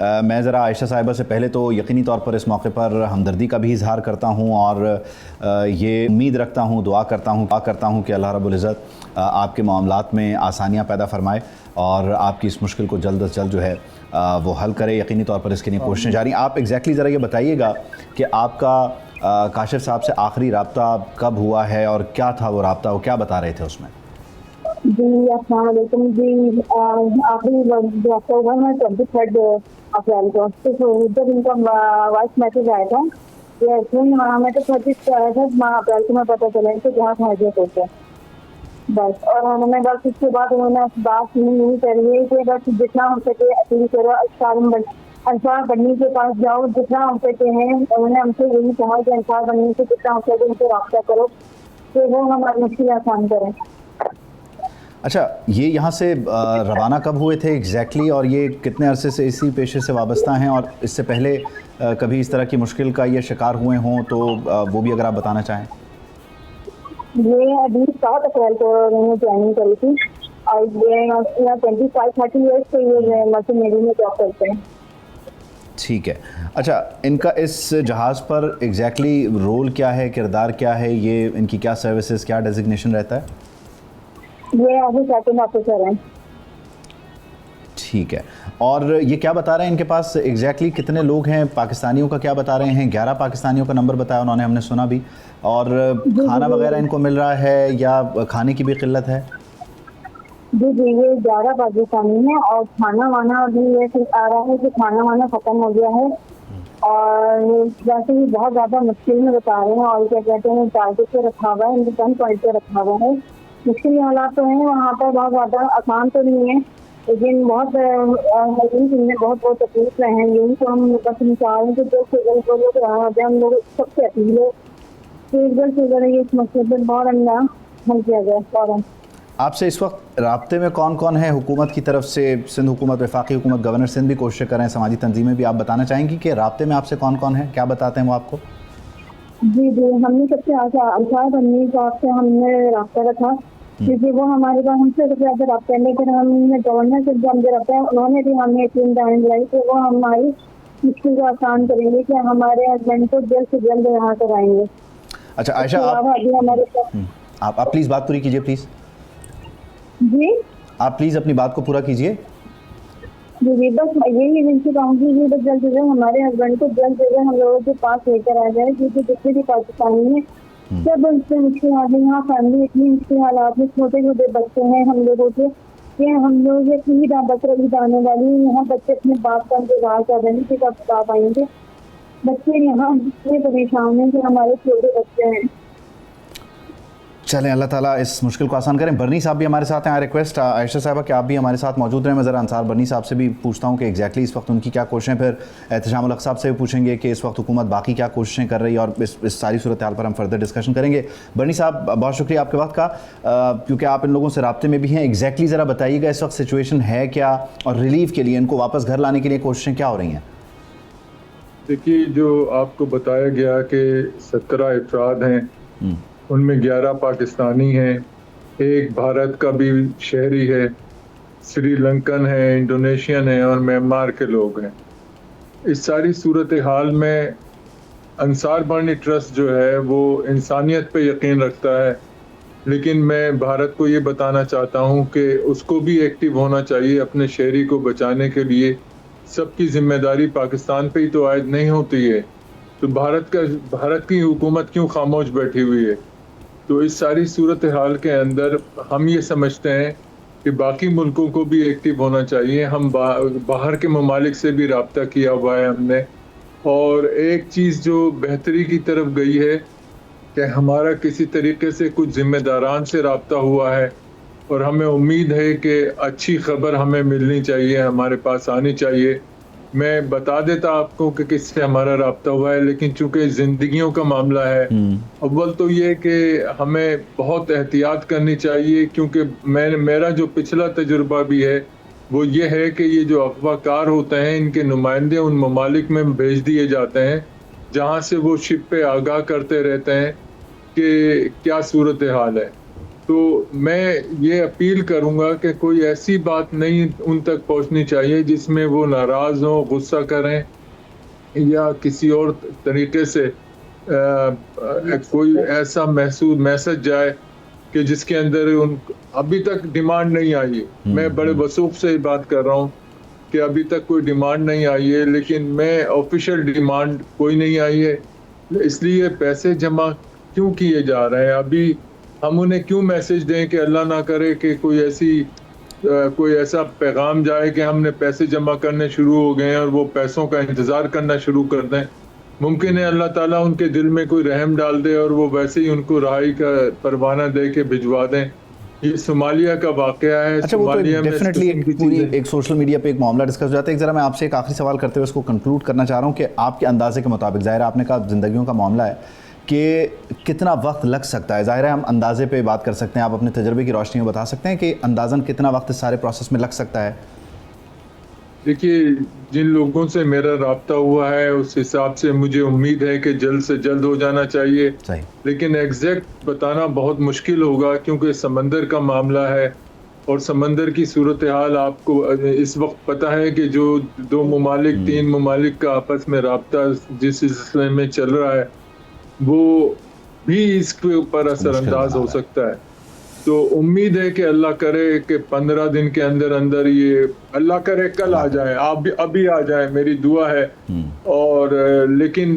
میں ذرا عائشہ صاحبہ سے پہلے تو یقینی طور پر اس موقع پر ہمدردی کا بھی اظہار کرتا ہوں اور یہ امید رکھتا ہوں، دعا کرتا ہوں کہ اللہ رب العزت آپ کے معاملات میں آسانیاں پیدا فرمائے اور آپ کی اس مشکل کو جلد از جلد جو ہے وہ حل کرے۔ یقینی طور پر اس کے لیے کوششیں جاری ہیں۔ آپ ایگزیکٹلی ذرا یہ بتائیے گا کہ آپ کا کاشف صاحب سے آخری رابطہ کب ہوا ہے اور کیا تھا وہ رابطہ، وہ کیا بتا رہے تھے اس میں؟ جی السلام علیکم۔ جی آخری رابطہ ہوا ہے 23 اپریل کو، تو ادھر ان کا وائس میسج آیا تھا کہ ہمیں تو 30 اپریل کو میں پتہ چلا کہ جہاں حاضر ہوتے بس، اور ہمیں بس اس کے بعد انہوں نے بات نہیں کری ہے کہ بس جتنا ہو سکے اپیل کرو انصار بنی کے پاس جاؤ، جتنا ہو سکے ہیں انہوں نے ہم سے یہی کہا کہ انصار بنی سے جتنا ہو سکے ان سے رابطہ کرو کہ وہ ہماری مشکل آسان کریں۔ اچھا، یہ یہاں سے روانہ کب ہوئے تھے ایگزیکٹلی اور یہ کتنے عرصے سے اسی پیشے سے وابستہ ہیں، اور اس سے پہلے کبھی اس طرح کی مشکل کا یہ شکار ہوئے ہوں تو وہ بھی اگر آپ بتانا چاہیں؟ یہ ابھی 7 اپریل کو انہوں نے جوائننگ کری تھی اور یہ 25-30 ایئرس سے یہ مسجد نیوی میں جاب کرتے ہیں۔ ٹھیک ہے۔ اچھا، ان کا اس جہاز پر ایگزیکٹلی رول کیا ہے، کردار کیا ہے، یہ ان کی کیا سروسز، کیا ڈیزگنیشن رہتا ہے؟ یہ ابھی کیپٹن آفیسر ہیں۔ ٹھیک ہے۔ اور یہ کیا بتا رہے ہیں ان کے پاس ایگزیکٹلی کتنے لوگ ہیں؟ پاکستانیوں کا کیا بتا رہے ہیں؟ 11 پاکستانیوں کا نمبر بتایا انہوں نے، ہم نے سنا بھی۔ اور کھانا وغیرہ ان کو مل رہا ہے یا کھانے کی بھی قلت ہے؟ جی جی، یہ 11 پاکستانی ہیں اور کھانا وانا ابھی یہ آ رہا ہے کہ کھانا وانا ختم ہو گیا ہے، اور ویسے ہی بہت زیادہ مشکل میں بتا رہے ہیں، اور کیا کہتے ہیں ٹارگیٹ پہ رکھا ہوا ہے، ان کے 10 پوائنٹ پہ رکھا ہوا ہے۔ مشکل حالات تو ہیں وہاں پر، بہت زیادہ آسان تو نہیں ہے، لیکن بہت بہت تکلیف رہے ہیں۔ یہی تو ہم بس چاہ رہے ہیں کہ جو وہ لوگ رہا جائے، ہم لوگ سب سے اپیل ہے کہ جلد سے جلد اس مسئلے پر بہت اللہ حل کیا جائے فوراً۔ آپ سے اس وقت رابطے میں کون کون ہے حکومت کی طرف سے؟ سندھ حکومت، وفاقی حکومت، گورنر سندھ بھی کوششیں کر رہے ہیں، سماجی تنظیمیں بھی۔ آپ بتانا چاہیں گی کہ رابطے میں آپ سے کون کون ہے، کیا بتاتے ہیں وہ آپ کو؟ جی جی، ہم نے سب سے انصار بنی صاحب سے ہم نے رابطہ رکھا کیونکہ وہ ہمارے پاس ہم سے سب سے زیادہ رابطہ ہے، لیکن ہم نے گورنر سے جو ہم سے رابطہ ہے انہوں نے بھی ہمیں یقین دلائی کہ وہ ہماری مشکل کو آسان کریں گے کہ ہمارے ہسبینڈ کو جلد سے جلد یہاں کر آئیں گے۔ اچھا عائشہ، آپ پلیز بات پوری کیجئے پلیز۔ جی آپ پلیز اپنی بات کو پورا کیجئے۔ جی جی، بس یہی ان سے کہوں گی کہ بس جلد سے جلد ہمارے ہسبینڈ کو جلد سے جلد ہم لوگوں کے پاس لے کر آ جائے، کیونکہ جتنے بھی پاکستانی ہیں سب ان سے مشکل حالات میں، یہاں فیملی اتنی مشکل حالات میں، چھوٹے چھوٹے بچے ہیں ہم لوگوں کے کہ ہم لوگ یہ عید بقرعید آنے والی ہیں، یہاں بچے اپنے باپ کا انتظار کر رہے ہیں کہ کب باپ آئیں گے۔ بچے یہاں اتنے پریشان ہیں کہ ہمارے چھوٹے بچے ہیں۔ چلیں، اللہ تعالیٰ اس مشکل کو آسان کریں۔ برنی صاحب بھی ہمارے ساتھ ہیں۔ ریکویسٹ عائشہ صاحبہ کہ آپ بھی ہمارے ساتھ موجود رہیں۔ میں ذرا انصار برنی صاحب سے بھی پوچھتا ہوں کہ ایگزیکٹلی اس وقت ان کی کیا کوششیں، پھر احتشام الحق صاحب سے بھی پوچھیں گے کہ اس وقت حکومت باقی کیا کوششیں کر رہی ہے، اور اس ساری صورتحال پر ہم فردر ڈسکشن کریں گے۔ برنی صاحب، بہت شکریہ آپ کے وقت کا، کیونکہ آپ ان لوگوں سے رابطے میں بھی ہیں۔ ایگزیکٹلی ذرا بتائیے گا اس وقت سچویشن ہے کیا، اور ریلیف کے لیے ان کو واپس گھر لانے کے لیے کوششیں کیا ہو رہی ہیں؟ دیکھیے، جو آپ کو بتایا گیا کہ 17 افراد ہیں، ان میں 11 پاکستانی ہیں، ایک بھارت کا بھی شہری ہے، سری لنکن ہے، انڈونیشین ہے، اور میانمار کے لوگ ہیں۔ اس ساری صورتحال میں انصار بنی ٹرسٹ جو ہے وہ انسانیت پہ یقین رکھتا ہے، لیکن میں بھارت کو یہ بتانا چاہتا ہوں کہ اس کو بھی ایکٹیو ہونا چاہیے اپنے شہری کو بچانے کے لیے۔ سب کی ذمہ داری پاکستان پہ ہی تو عائد نہیں ہوتی ہے، تو بھارت کی حکومت کیوں خاموش بیٹھی ہوئی ہے؟ تو اس ساری صورتحال کے اندر ہم یہ سمجھتے ہیں کہ باقی ملکوں کو بھی ایکٹیو ہونا چاہیے۔ ہم باہر کے ممالک سے بھی رابطہ کیا ہوا ہے ہم نے، اور ایک چیز جو بہتری کی طرف گئی ہے کہ ہمارا کسی طریقے سے کچھ ذمہ داران سے رابطہ ہوا ہے، اور ہمیں امید ہے کہ اچھی خبر ہمیں ملنی چاہیے، ہمارے پاس آنی چاہیے۔ میں بتا دیتا آپ کو کہ کس سے ہمارا رابطہ ہوا ہے، لیکن چونکہ زندگیوں کا معاملہ ہے، اول تو یہ کہ ہمیں بہت احتیاط کرنی چاہیے، کیونکہ میرا جو پچھلا تجربہ بھی ہے وہ یہ ہے کہ یہ جو افواہ کار ہوتے ہیں، ان کے نمائندے ان ممالک میں بھیج دیے جاتے ہیں جہاں سے وہ شپ پہ آگاہ کرتے رہتے ہیں کہ کیا صورتحال ہے۔ تو میں یہ اپیل کروں گا کہ کوئی ایسی بات نہیں ان تک پہنچنی چاہیے جس میں وہ ناراض ہوں، غصہ کریں یا کسی اور طریقے سے کوئی ایسا میسج جائے کہ جس کے اندر ابھی تک ڈیمانڈ نہیں آئی ہے. میں بڑے وثوق سے بات کر رہا ہوں کہ ابھی تک کوئی ڈیمانڈ نہیں آئی ہے، لیکن میں آفیشیل ڈیمانڈ کوئی نہیں آئی ہے. اس لیے پیسے جمع کیوں کیے جا رہے ہیں؟ ابھی ہم انہیں کیوں میسج دیں کہ اللہ نہ کرے کہ کوئی ایسا پیغام جائے کہ ہم نے پیسے جمع کرنے شروع ہو گئے ہیں اور وہ پیسوں کا انتظار کرنا شروع کر دیں. ممکن ہے اللہ تعالیٰ ان کے دل میں کوئی رحم ڈال دے اور وہ ویسے ہی ان کو رہائی کا پروانہ دے کے بھجوا دیں. یہ صومالیہ کا واقعہ ہے. اچھا، وہ تو ڈیفینیٹلی پوری ایک سوشل میڈیا پہ ایک معاملہ ڈسکس ہو جاتا ہے. ایک ذرا میں آپ سے ایک آخری سوال کرتے ہوئے اس کو کنکلوڈ کرنا چاہ رہا ہوں کہ آپ کے اندازے کے مطابق، ظاہر ہے آپ نے کہا زندگیوں کا معاملہ ہے، کہ کتنا وقت لگ سکتا ہے؟ ظاہر ہے ہم اندازے پہ بات کر سکتے ہیں، آپ اپنے تجربے کی روشنی میں بتا سکتے ہیں کہ اندازاً کتنا وقت اس سارے پروسیس میں لگ سکتا ہے؟ دیکھیے، جن لوگوں سے میرا رابطہ ہوا ہے اس حساب سے مجھے امید ہے کہ جلد سے جلد ہو جانا چاہیے. صحیح. لیکن ایگزیکٹ بتانا بہت مشکل ہوگا کیونکہ سمندر کا معاملہ ہے اور سمندر کی صورتحال آپ کو اس وقت پتہ ہے کہ جو 2 ممالک 3 ممالک کا آپس میں رابطہ جس سلسلے میں چل رہا ہے وہ بھی اس کے اوپر اثر انداز ہو سکتا ہے. تو امید ہے کہ اللہ کرے کہ 15 دن کے اندر یہ اللہ کرے کل آ جائے، ابھی آ جائے، میری دعا ہے. اور لیکن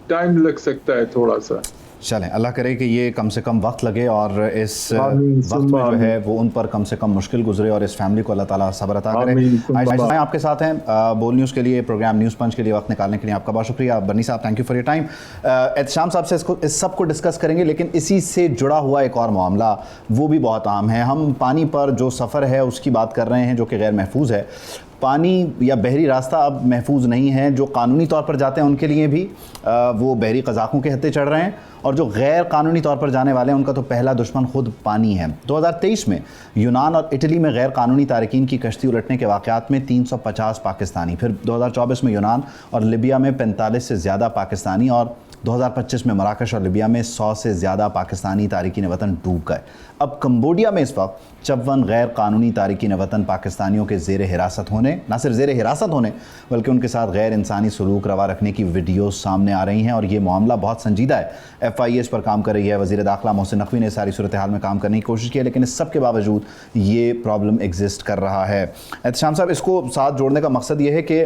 ٹائم لگ سکتا ہے تھوڑا سا. چلیں، اللہ کرے کہ یہ کم سے کم وقت لگے اور اس وقت میں جو ہے وہ ان پر کم سے کم مشکل گزرے اور اس فیملی کو اللہ تعالیٰ صبر عطا کرے. عائشہ آپ کے ساتھ ہیں بول نیوز کے لیے، پروگرام نیوز پنچ کے لیے وقت نکالنے کے لیے آپ کا بہت شکریہ. برنی صاحب، thank you for your time. Ehtisham صاحب سے اس سب کو ڈسکس کریں گے، لیکن اسی سے جڑا ہوا ایک اور معاملہ وہ بھی بہت عام ہے. ہم پانی پر جو سفر ہے اس کی بات کر رہے ہیں جو کہ غیر محفوظ ہے. پانی یا بحری راستہ اب محفوظ نہیں ہے. جو قانونی طور پر جاتے ہیں ان کے لیے بھی وہ بحری قزاقوں کے ہتھے چڑھ رہے ہیں، اور جو غیر قانونی طور پر جانے والے ہیں ان کا تو پہلا دشمن خود پانی ہے. 2023 میں یونان اور اٹلی میں غیر قانونی تارکین کی کشتی الٹنے کے واقعات میں 350 پاکستانی، پھر 2024 میں یونان اور لیبیا میں 45 سے زیادہ پاکستانی، اور 2025 میں مراکش اور لیبیا میں 100 سے زیادہ پاکستانی تارکین وطن ڈوب گئے. اب کمبوڈیا میں اس وقت 54 غیر قانونی تارکین وطن پاکستانیوں کے زیر حراست ہونے، نہ صرف زیر حراست ہونے بلکہ ان کے ساتھ غیر انسانی سلوک روا رکھنے کی ویڈیوز سامنے آ رہی ہیں، اور یہ معاملہ بہت سنجیدہ ہے. FIA اس پر کام کر رہی ہے. وزیر داخلہ محسن نقوی نے ساری صورتحال میں کام کرنے کی کوشش کی ہے، لیکن اس سب کے باوجود یہ پرابلم ایگزسٹ کر رہا ہے. احتشام صاحب، اس کو ساتھ جوڑنے کا مقصد یہ ہے کہ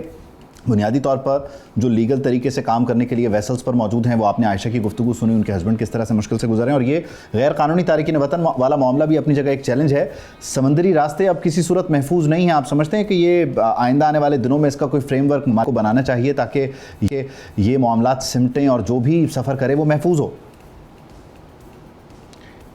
بنیادی طور پر جو لیگل طریقے سے کام کرنے کے لیے ویسلز پر موجود ہیں، وہ آپ نے عائشہ کی گفتگو سنی، ان کے ہسبینڈ کس طرح سے مشکل سے گزرے ہیں، اور یہ غیر قانونی تارکین وطن والا معاملہ بھی اپنی جگہ ایک چیلنج ہے. سمندری راستے اب کسی صورت محفوظ نہیں ہیں. آپ سمجھتے ہیں کہ یہ آئندہ آنے والے دنوں میں اس کا کوئی فریم ورک کو بنانا چاہیے تاکہ یہ معاملات سمٹیں اور جو بھی سفر کرے وہ محفوظ ہو؟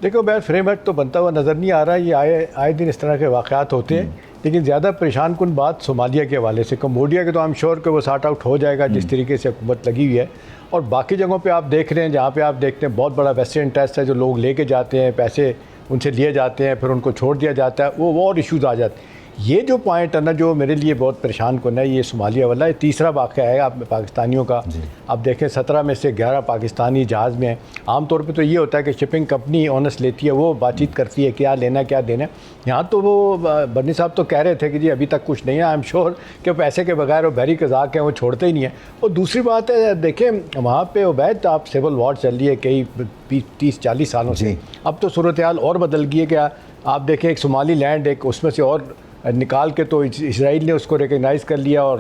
دیکھو، میں فریم ورک تو بنتا ہوا نظر نہیں آ رہا. یہ آئے دن اس طرح کے واقعات ہوتے ہیں، لیکن زیادہ پریشان کن بات صومالیہ کے حوالے سے. کمبوڈیا کے تو I'm sure کہ وہ سارٹ آؤٹ ہو جائے گا جس طریقے سے حکومت لگی ہوئی ہے. اور باقی جگہوں پہ آپ دیکھ رہے ہیں جہاں پہ آپ دیکھتے ہیں بہت بڑا ویسٹرن انٹرسٹ ہے، جو لوگ لے کے جاتے ہیں، پیسے ان سے لیے جاتے ہیں، پھر ان کو چھوڑ دیا جاتا ہے، وہ اور ایشوز آ جاتے ہیں. یہ جو پوائنٹ ہے نا جو میرے لیے بہت پریشان کن ہے، یہ صومالیہ والا. یہ تیسرا واقعہ ہے آپ پاکستانیوں کا. آپ دیکھیں 17 میں سے 11 پاکستانی جہاز میں ہیں. عام طور پہ تو یہ ہوتا ہے کہ شپنگ کمپنی آنس لیتی ہے، وہ بات چیت کرتی ہے کیا لینا کیا دینا. یہاں تو وہ برنی صاحب تو کہہ رہے تھے کہ جی ابھی تک کچھ نہیں ہے. I'm sure کہ پیسے کے بغیر وہ بحری قزاق ہیں، وہ چھوڑتے ہی نہیں ہیں. اور دوسری بات ہے، دیکھیں وہاں پہ عبید آپ سول وار چل رہی ہے کئی 30-40 سالوں سے. اب تو صورتحال اور بدل گئی ہے. کہ آپ دیکھیں ایک صومالی لینڈ ایک اس میں سے اور نکال کے تو اسرائیل نے اس کو ریکگنائز کر لیا، اور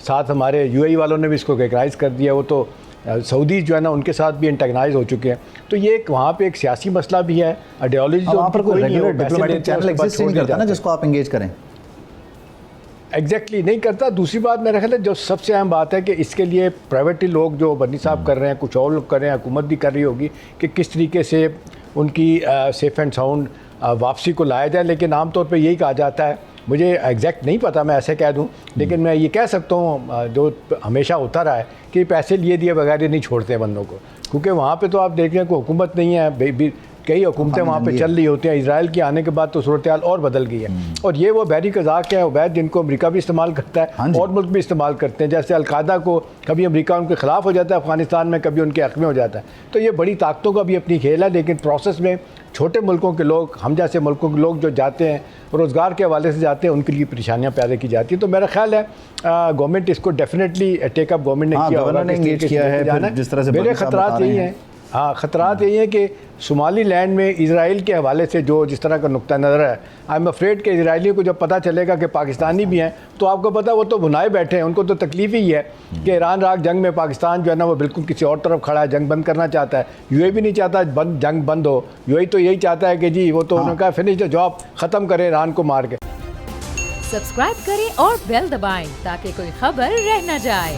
ساتھ ہمارے UAE والوں نے بھی اس کو ریکگنائز کر دیا. وہ تو سعودی جو ہے نا ان کے ساتھ بھی انٹیگنائز ہو چکے ہیں. تو یہ ایک وہاں پہ ایک سیاسی مسئلہ بھی ہے. آئیڈیالوجی وہاں پر کوئی ریگولر ڈپلومیٹک چینل ایگزسٹ نہیں کرتا نا جس کو آپ انگیج کریں؟ ایگزیکٹلی نہیں کرتا. دوسری بات میرا خیال ہے جو سب سے اہم بات ہے کہ اس کے لیے پرائیویٹلی لوگ جو برنی صاحب کر رہے ہیں، کچھ اور لوگ کر رہے ہیں، حکومت بھی کر رہی ہوگی کہ کس طریقے سے ان کی سیف اینڈ ساؤنڈ واپسی کو لایا جائے. لیکن عام طور پہ یہی کہا جاتا ہے، مجھے ایگزیکٹ نہیں پتہ میں ایسے کہہ دوں، لیکن میں یہ کہہ سکتا ہوں جو ہمیشہ ہوتا رہا ہے کہ پیسے لیے دیے بغیر یہ نہیں چھوڑتے بندوں کو. کیونکہ وہاں پہ تو آپ دیکھ رہے ہیں کوئی حکومت نہیں ہے، کئی حکومتیں وہاں پہ چل رہی ہوتی ہیں. اسرائیل کے آنے کے بعد تو صورتحال اور بدل گئی ہے. اور یہ وہ بحری قزاق ہے عبید جن کو امریکہ بھی استعمال کرتا ہے اور ملک بھی استعمال کرتے ہیں. جیسے القاعدہ کو کبھی امریکہ ان کے خلاف ہو جاتا ہے افغانستان میں, کبھی ان کے حق میں ہو جاتا ہے. تو یہ بڑی طاقتوں کا بھی اپنی کھیل ہے, لیکن پروسیس میں چھوٹے ملکوں کے لوگ, ہم جیسے ملکوں کے لوگ جو جاتے ہیں روزگار کے حوالے سے جاتے ہیں, ان کے لیے پریشانیاں پیدا کی جاتی ہیں. تو میرا خیال ہے گورنمنٹ اس کو ڈیفینیٹلی ٹیک اپ گورنمنٹ نے کیا ہوگا. جس طرح سے میرے خطرات یہی ہیں, خطرات یہی ہیں کہ صومالی لینڈ میں اسرائیل کے حوالے سے جو جس طرح کا نقطہ نظر ہے, آئی ایم افریڈ کہ اسرائیلیوں کو جب پتہ چلے گا کہ پاکستانی بھی ہیں تو آپ کو پتہ وہ تو بھنائے بیٹھے ہیں, ان کو تو تکلیف ہی ہے کہ ایران عراق جنگ میں پاکستان جو ہے نا وہ بالکل کسی اور طرف کھڑا ہے, جنگ بند کرنا چاہتا ہے. یو اے بھی نہیں چاہتا جنگ بند ہو, یو اے تو یہی چاہتا ہے کہ جی وہ تو انہوں نے کہا فنش دا جاب, ختم کرے ایران کو مار کے. سبسکرائب کریں اور بیل دبائیں تاکہ کوئی خبر رہ نہ جائے.